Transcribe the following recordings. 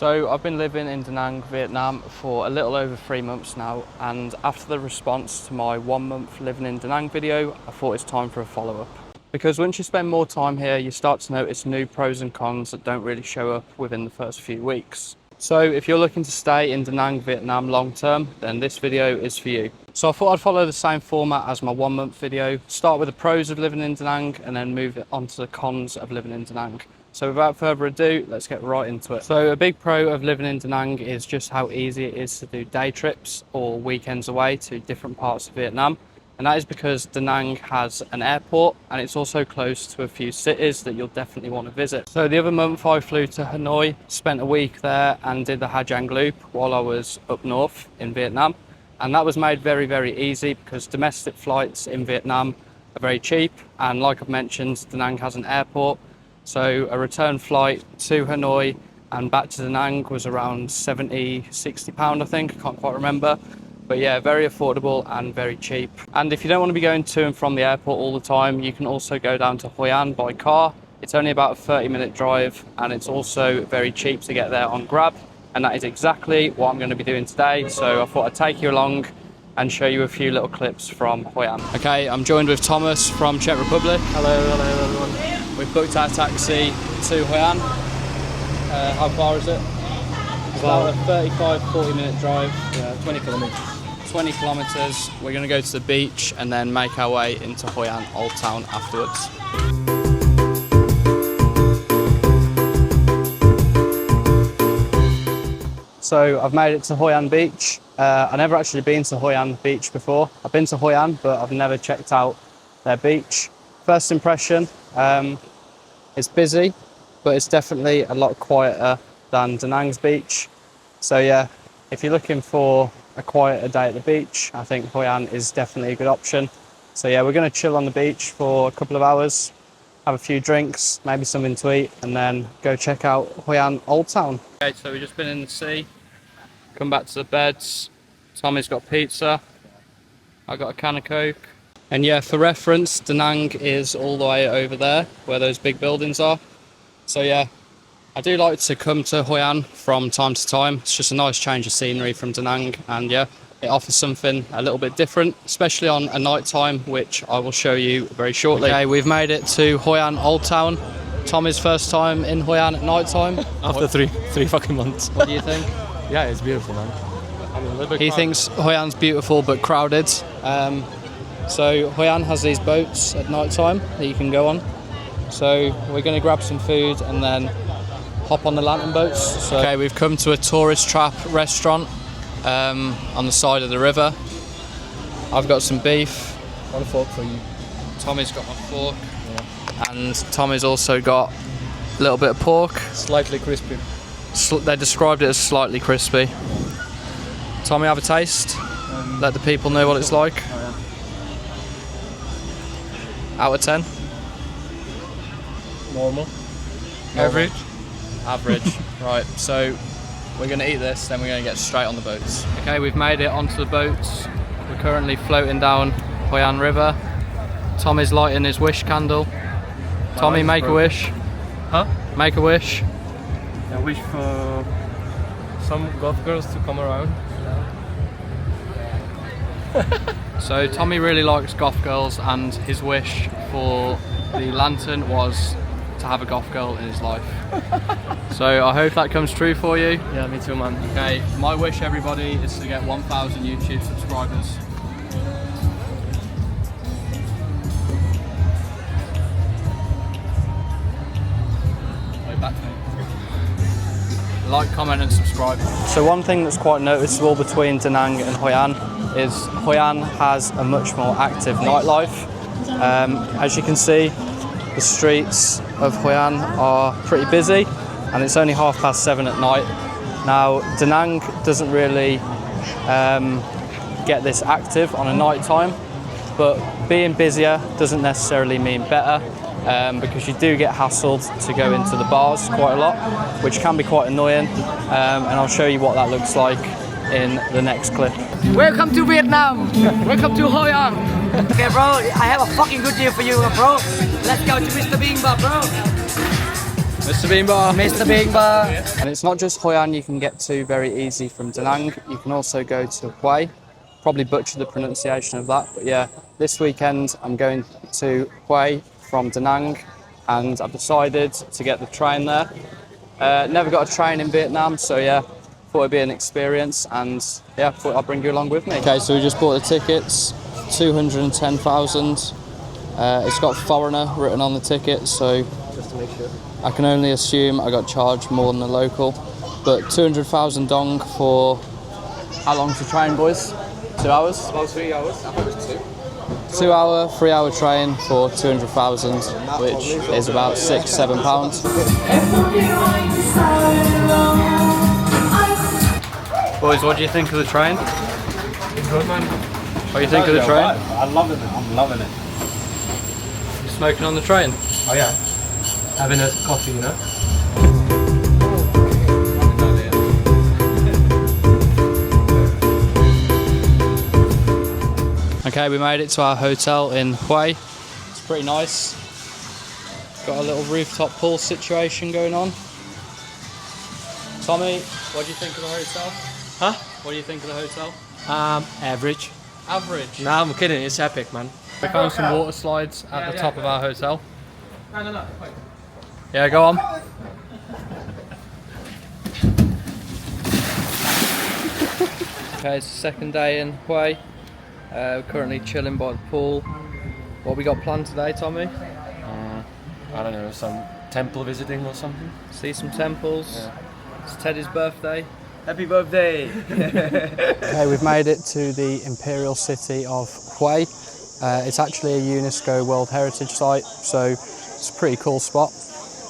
So I've been living in Da Nang, Vietnam for a little over 3 months now, and after the response to my 1 month living in Da Nang video, I thought it's time for a follow-up. Because once you spend more time here, you start to notice new pros and cons that don't really show up within the first few weeks. So if you're looking to stay in Da Nang, Vietnam long term, then this video is for you. So I thought I'd follow the same format as my 1 month video, start with the pros of living in Da Nang and then move on to the cons of living in Da Nang. So without further ado, let's get right into it. So a big pro of living in Da Nang is just how easy it is to do day trips or weekends away to different parts of Vietnam. And that is because Da Nang has an airport and it's also close to a few cities that you'll definitely want to visit. So the other month I flew to Hanoi, spent a week there and did the Ha Giang Loop while I was up north in Vietnam. And that was made very, very easy because domestic flights in Vietnam are very cheap. And like I've mentioned, Da Nang has an airport. So a return flight to Hanoi and back to Da Nang was around £60 I think, I can't quite remember. But yeah, very affordable and very cheap. And if you don't want to be going to and from the airport all the time, you can also go down to Hoi An by car. It's only about a 30-minute drive and it's also very cheap to get there on Grab. And that is exactly what I'm going to be doing today. So I thought I'd take you along and show you a few little clips from Hoi An. Okay, I'm joined with Thomas from Czech Republic. Hello everyone. We've booked our taxi to Hoi An. How far is it? It's about a 35-40 minute drive. Yeah, 20 kilometers. 20 kilometers. We're going to go to the beach and then make our way into Hoi An Old Town afterwards. So I've made it to Hoi An Beach. I've never actually been to Hoi An Beach before. I've been to Hoi An, but I've never checked out their beach. First impression, it's busy, but it's definitely a lot quieter than Da Nang's beach. So yeah, if you're looking for a quieter day at the beach, I think Hoi An is definitely a good option. So yeah, we're going to chill on the beach for a couple of hours, have a few drinks, maybe something to eat, and then go check out Hoi An Old Town. Okay, so we've just been in the sea, come back to the beds. Tommy's got pizza, I got a can of Coke. And yeah, for reference, Da Nang is all the way over there where those big buildings are. So yeah, I do like to come to Hoi An from time to time. It's just a nice change of scenery from Da Nang, and yeah, it offers something a little bit different, especially on a night time, which I will show you very shortly. Okay, we've made it to Hoi An Old Town. Tommy's first time in Hoi An at night time. After three fucking months. What do you think? Yeah, it's beautiful, man. I mean, He thinks Hoi An's beautiful but crowded. So Hoi An has these boats at night time that you can go on. So we're going to grab some food and then hop on the lantern boats. So, okay, we've come to a tourist trap restaurant on the side of the river. I've got some beef. One fork for you. Tommy's got my fork. Yeah. And Tommy's also got a little bit of pork. Slightly crispy. They described it as slightly crispy. Tommy, have a taste. Let the people know what it's like. Oh, yeah. Out of 10? Normal. Average? Average. Right, so we're going to eat this, then we're going to get straight on the boats. Okay, we've made it onto the boats. We're currently floating down Hoi An River. Tommy's lighting his wish candle. Tommy, make a wish. Huh? Make a wish. I wish for some golf girls to come around. So Tommy really likes goth girls, and his wish for the lantern was to have a goth girl in his life. So I hope that comes true for you. Yeah, me too, man. Okay, my wish, everybody, is to get 1,000 YouTube subscribers. Back to me. Like, comment and subscribe. So one thing that's quite noticeable between Da Nang and Hoi An is Hoi An has a much more active nightlife. As you can see, the streets of Hoi An are pretty busy and it's only 7:30 at night. Now, Da Nang doesn't really get this active on a night time, but being busier doesn't necessarily mean better. Because you do get hassled to go into the bars quite a lot, which can be quite annoying, and I'll show you what that looks like in the next clip. Welcome to Vietnam! Welcome to Hoi An! Okay bro, I have a fucking good deal for you bro! Let's go to Mr. Bean bar bro! Mr. Beanbar. Mr. Beanbar. And it's not just Hoi An you can get to very easy from Da Nang. You can also go to Hue. Probably butchered the pronunciation of that, but yeah, this weekend I'm going to Hue from Da Nang, and I've decided to get the train there. Never got a train in Vietnam, so yeah, thought it'd be an experience, and yeah, thought I'd bring you along with me. Okay, so we just bought the tickets, 210,000. It's got foreigner written on the ticket, so just to make sure. I can only assume I got charged more than the local, but 200,000 dong for how long's the train, boys? 2 hours? About 3 hours. I thought it was 2. 2 hour, 3 hour train for 200,000, which is about £6-7. Boys, what do you think of the train? Good, man. What do you think of the train? I'm loving it. I'm loving it. You smoking on the train? Oh yeah. Having a coffee, you know. Okay, we made it to our hotel in Hue. It's pretty nice. Got a little rooftop pool situation going on. Tommy, what do you think of the hotel? Huh? What do you think of the hotel? Average. Average. Nah, I'm kidding. It's epic, man. We found some water slides at the top of our hotel. No. Wait. Yeah, go on. Okay, it's the second day in Hue. We're currently chilling by the pool. What we got planned today, Tommy? I don't know, some temple visiting or something. See some temples. Yeah. It's Teddy's birthday. Happy birthday! Okay, we've made it to the imperial city of Hue. It's actually a UNESCO World Heritage Site, so it's a pretty cool spot.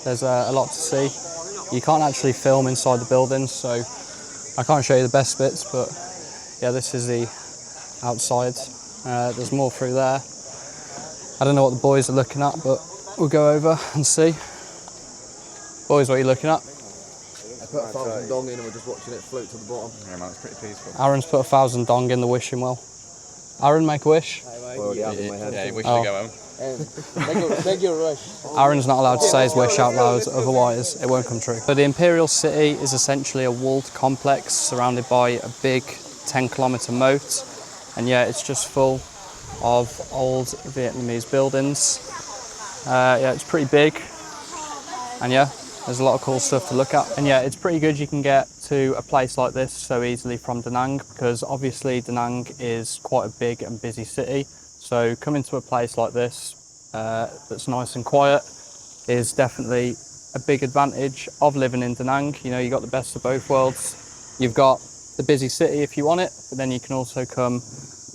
There's a lot to see. You can't actually film inside the buildings, so I can't show you the best bits, but yeah, this is the outside. There's more through there. I don't know what the boys are looking at, but we'll go over and see. Boys, what are you looking at? I put 1,000 dong in and we're just watching it float to the bottom. Yeah, man, it's pretty peaceful. Aaron's put 1,000 dong in the wishing well. Aaron, make a wish. I already have in my head. Yeah, he wished Oh. to go home. Make your rush. Aaron's not allowed to say his wish out loud, otherwise it won't come true. But the Imperial City is essentially a walled complex surrounded by a big 10-kilometre moat. And yeah, it's just full of old Vietnamese buildings. Yeah, it's pretty big. And yeah, there's a lot of cool stuff to look at. And yeah, it's pretty good you can get to a place like this so easily from Da Nang, because obviously Da Nang is quite a big and busy city. So coming to a place like this that's nice and quiet is definitely a big advantage of living in Da Nang. You know, you got the best of both worlds. You've got the busy city if you want it, but then you can also come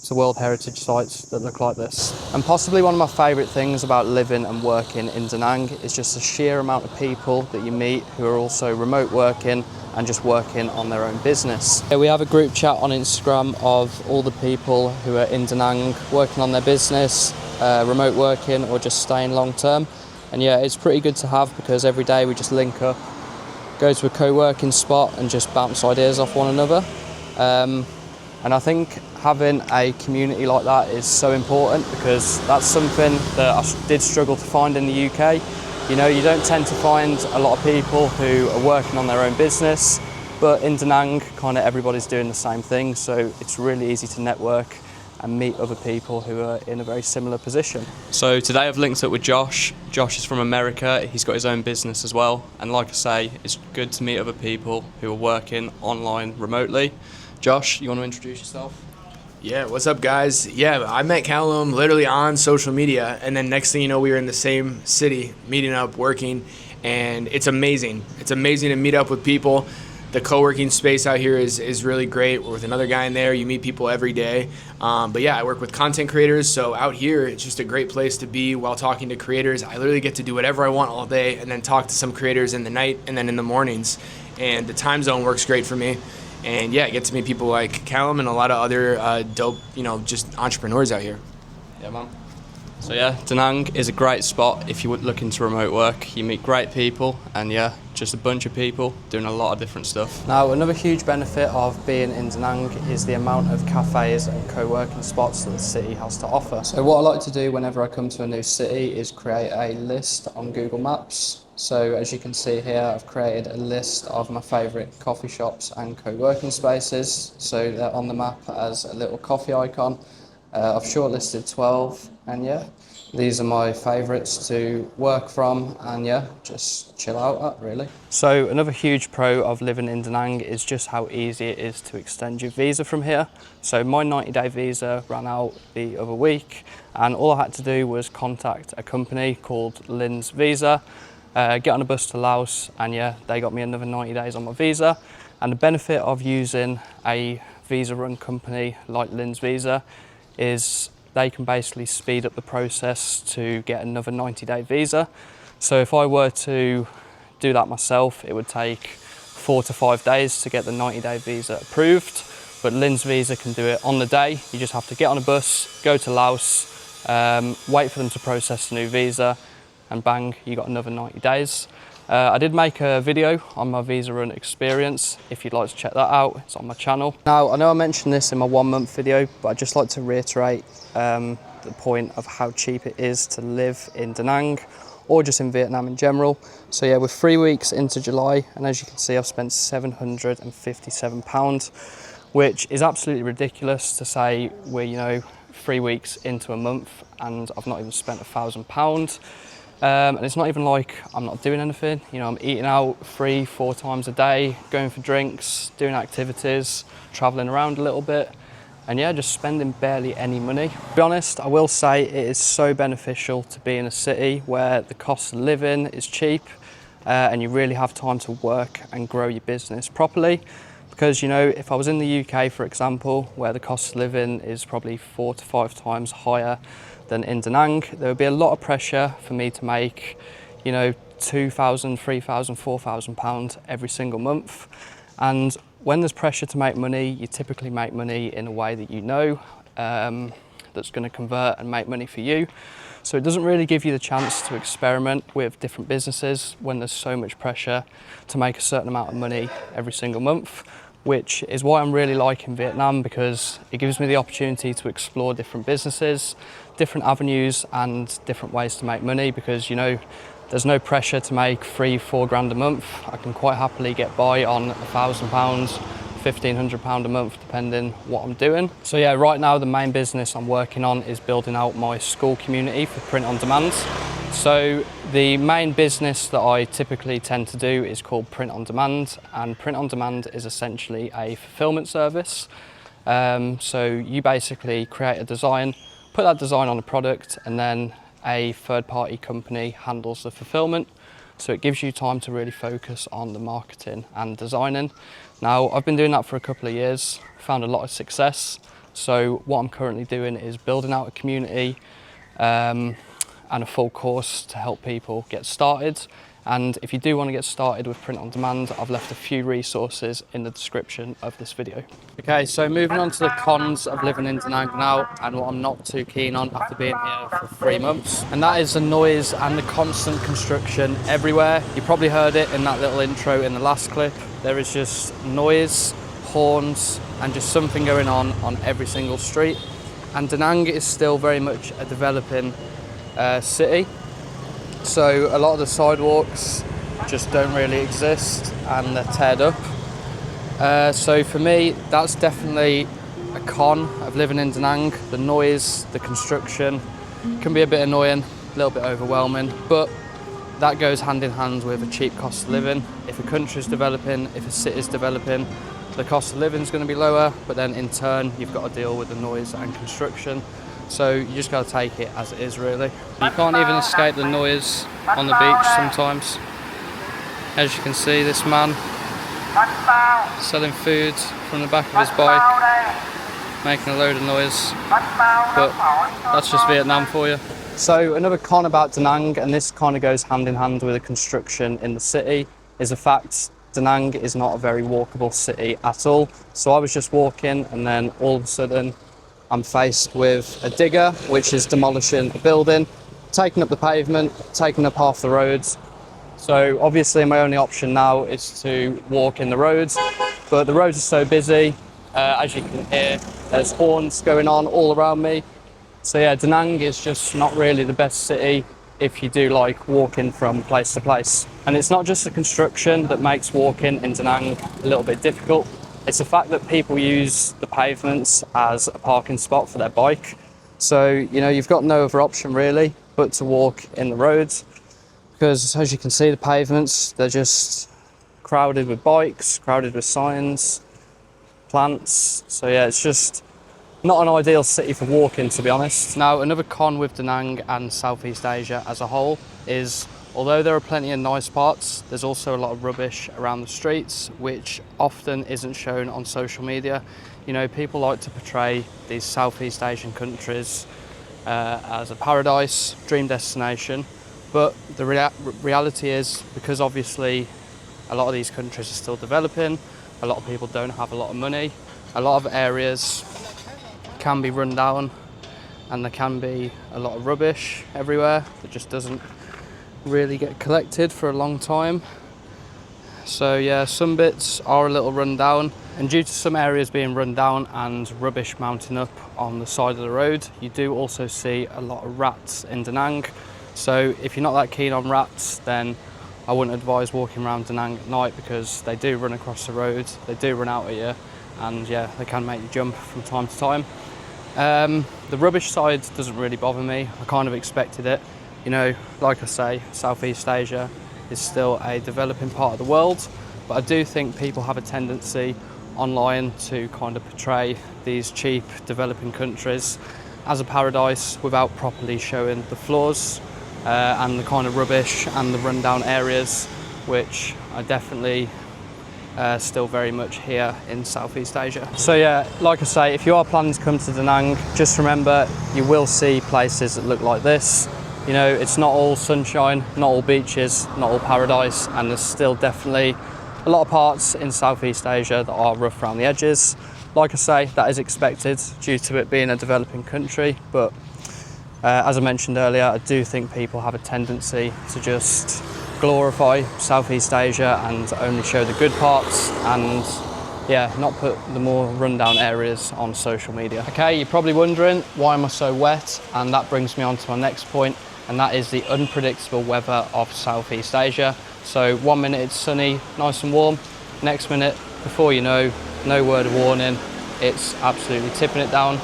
to World Heritage sites that look like this. And possibly one of my favourite things about living and working in Da Nang is just the sheer amount of people that you meet who are also remote working and just working on their own business. We have a group chat on Instagram of all the people who are in Da Nang working on their business, remote working or just staying long term. And yeah, it's pretty good to have because every day we just link up, go to a co-working spot and just bounce ideas off one another. And I think having a community like that is so important because that's something that I did struggle to find in the UK. You know, you don't tend to find a lot of people who are working on their own business, but in Da Nang, kind of everybody's doing the same thing, so it's really easy to network and meet other people who are in a very similar position. So today I've linked up with Josh. Josh is from America, he's got his own business as well, and like I say, it's good to meet other people who are working online remotely. Josh, you want to introduce yourself? Yeah, what's up, guys? Yeah, I met Callum literally on social media, and then next thing you know, we were in the same city, meeting up, working, and it's amazing. It's amazing to meet up with people. The co-working space out here is really great. We're with another guy in there. You meet people every day. But yeah, I work with content creators, so out here, it's just a great place to be while talking to creators. I literally get to do whatever I want all day and then talk to some creators in the night and then in the mornings. And the time zone works great for me. And yeah, I get to meet people like Callum and a lot of other dope, just entrepreneurs out here. Yeah, man. So yeah, Da Nang is a great spot if you're looking to remote work. You meet great people and yeah, just a bunch of people doing a lot of different stuff. Now another huge benefit of being in Da Nang is the amount of cafes and co-working spots that the city has to offer. So what I like to do whenever I come to a new city is create a list on Google Maps. So as you can see here, I've created a list of my favourite coffee shops and co-working spaces. So they're on the map as a little coffee icon. I've shortlisted 12 and yeah, these are my favourites to work from and yeah, just chill out at really. So another huge pro of living in Da Nang is just how easy it is to extend your visa from here. So my 90-day visa ran out the other week and all I had to do was contact a company called Lynn's Visa, get on a bus to Laos and yeah, they got me another 90 days on my visa. And the benefit of using a visa run company like Lynn's Visa is they can basically speed up the process to get another 90-day visa. So if I were to do that myself, it would take 4 to 5 days to get the 90-day visa approved. But Lynn's Visa can do it on the day. You just have to get on a bus, go to Laos, wait for them to process the new visa, and bang, you got another 90 days. I did make a video on my visa run experience. If you'd like to check that out, it's on my channel. Now, I know I mentioned this in my 1 month video, but I'd just like to reiterate the point of how cheap it is to live in Da Nang or just in Vietnam in general. So yeah, we're 3 weeks into July, and as you can see, I've spent £757, which is absolutely ridiculous to say we're, 3 weeks into a month and I've not even spent £1,000. And it's not even like I'm not doing anything, I'm eating out 3-4 times a day, going for drinks, doing activities, traveling around a little bit, and yeah, just spending barely any money. To be honest, I will say it is so beneficial to be in a city where the cost of living is cheap and you really have time to work and grow your business properly. Because, if I was in the UK, for example, where the cost of living is probably 4 to 5 times higher than in Da Nang, there would be a lot of pressure for me to make, £2,000, £3,000, £4,000 every single month. And when there's pressure to make money, you typically make money in a way that that's going to convert and make money for you. So it doesn't really give you the chance to experiment with different businesses when there's so much pressure to make a certain amount of money every single month, which is why I'm really liking Vietnam, because it gives me the opportunity to explore different businesses, different avenues and different ways to make money, because there's no pressure to make £3-4 grand a month. I can quite happily get by on £1,000, £1,500 a month, depending what I'm doing. So yeah, right now the main business I'm working on is building out my school community for print on demand. So the main business that I typically tend to do is called Print on Demand, and Print on Demand is essentially a fulfillment service. So you basically create a design, put that design on a product, and then a third-party company handles the fulfillment. So it gives you time to really focus on the marketing and designing. Now, I've been doing that for a couple of years, found a lot of success. So what I'm currently doing is building out a community and a full course to help people get started. And if you do want to get started with Print on Demand, I've left a few resources in the description of this video. Okay, so moving on to the cons of living in Da Nang now, and what I'm not too keen on after being here for 3 months. And that is the noise and the constant construction everywhere. You probably heard it in that little intro in the last clip. There is just noise, horns, and just something going on every single street. And Da Nang is still very much a developing city. So a lot of the sidewalks just don't really exist and they're teared up. So for me, that's definitely a con of living in Da Nang. The noise, the construction can be a bit annoying, a little bit overwhelming, but that goes hand in hand with a cheap cost of living. If a country's developing, if a city's developing, the cost of living is going to be lower, but then in turn, you've got to deal with the noise and construction. So you just got to take it as it is, really. You can't even escape the noise on the beach sometimes. As you can see, this man selling food from the back of his bike, making a load of noise, but that's just Vietnam for you. So another con about Da Nang, and this kind of goes hand in hand with the construction in the city, is the fact Da Nang is not a very walkable city at all. So I was just walking and then all of a sudden I'm faced with a digger, which is demolishing a building, taking up the pavement, taking up half the roads. So obviously my only option now is to walk in the roads, but the roads are so busy. As you can hear, there's horns going on all around me. So yeah, Da Nang is just not really the best city if you do like walking from place to place. And it's not just the construction that makes walking in Da Nang a little bit difficult. It's the fact that people use the pavements as a parking spot for their bike. So, you know, you've got no other option really but to walk in the roads, because as you can see, the pavements, they're just crowded with bikes, crowded with signs, plants. So yeah, it's just not an ideal city for walking, to be honest. Now, another con with Da Nang and Southeast Asia as a whole is, although there are plenty of nice parts, there's also a lot of rubbish around the streets, which often isn't shown on social media. You know, people like to portray these Southeast Asian countries as a paradise, dream destination, but the reality is, because obviously a lot of these countries are still developing, a lot of people don't have a lot of money, a lot of areas can be run down, and there can be a lot of rubbish everywhere that just doesn't really get collected for a long time. So yeah, some bits are a little run down, and due to some areas being run down and rubbish mounting up on the side of the road, you do also see a lot of rats in Da Nang. So if you're not that keen on rats, then I wouldn't advise walking around Da Nang at night, because they do run across the road, they do run out at you, and yeah, they can make you jump from time to time. The rubbish side doesn't really bother me. I kind of expected it. You know, like I say, Southeast Asia is still a developing part of the world, but I do think people have a tendency online to kind of portray these cheap developing countries as a paradise without properly showing the flaws and the kind of rubbish and the rundown areas, which are definitely still very much here in Southeast Asia. So yeah, like I say, if you are planning to come to Da Nang, just remember you will see places that look like this. You know, it's not all sunshine, not all beaches, not all paradise, and there's still definitely a lot of parts in Southeast Asia that are rough around the edges. Like I say, that is expected due to it being a developing country, but as I mentioned earlier, I do think people have a tendency to just glorify Southeast Asia and only show the good parts, and yeah, not put the more rundown areas on social media. Okay, you're probably wondering, why am I so wet? And that brings me on to my next point, and that is the unpredictable weather of Southeast Asia. So 1 minute it's sunny, nice and warm, next minute, before you know, no word of warning, it's absolutely tipping it down.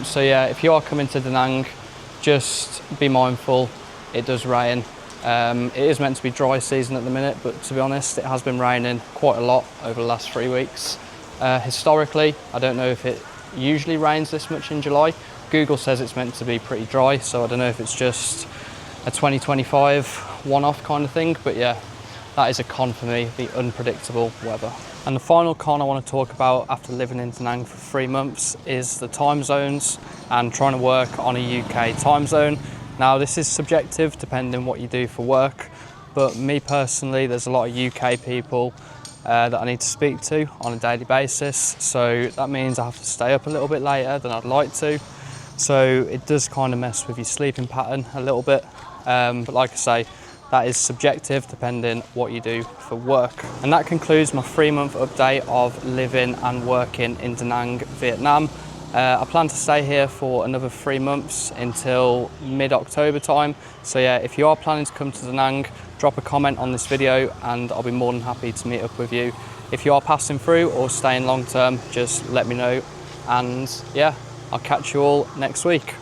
So yeah, if you are coming to Da Nang, just be mindful, it does rain. It is meant to be dry season at the minute, but to be honest, it has been raining quite a lot over the last 3 weeks. Historically, I don't know if it usually rains this much in July. Google says it's meant to be pretty dry, so I don't know if it's just a 2025 one-off kind of thing, but yeah, that is a con for me, the unpredictable weather. And the final con I want to talk about after living in Da Nang for 3 months is the time zones and trying to work on a UK time zone. Now, this is subjective depending on what you do for work, but me personally, there's a lot of UK people that I need to speak to on a daily basis, so that means I have to stay up a little bit later than I'd like to. So it does kind of mess with your sleeping pattern a little bit, but like I say, that is subjective depending what you do for work. And that concludes my 3-month update of living and working in Da Nang, Vietnam. I plan to stay here for another 3 months until mid-October time. So yeah, if you are planning to come to Da Nang, drop a comment on this video and I'll be more than happy to meet up with you. If you are passing through or staying long term, just let me know. And yeah, I'll catch you all next week.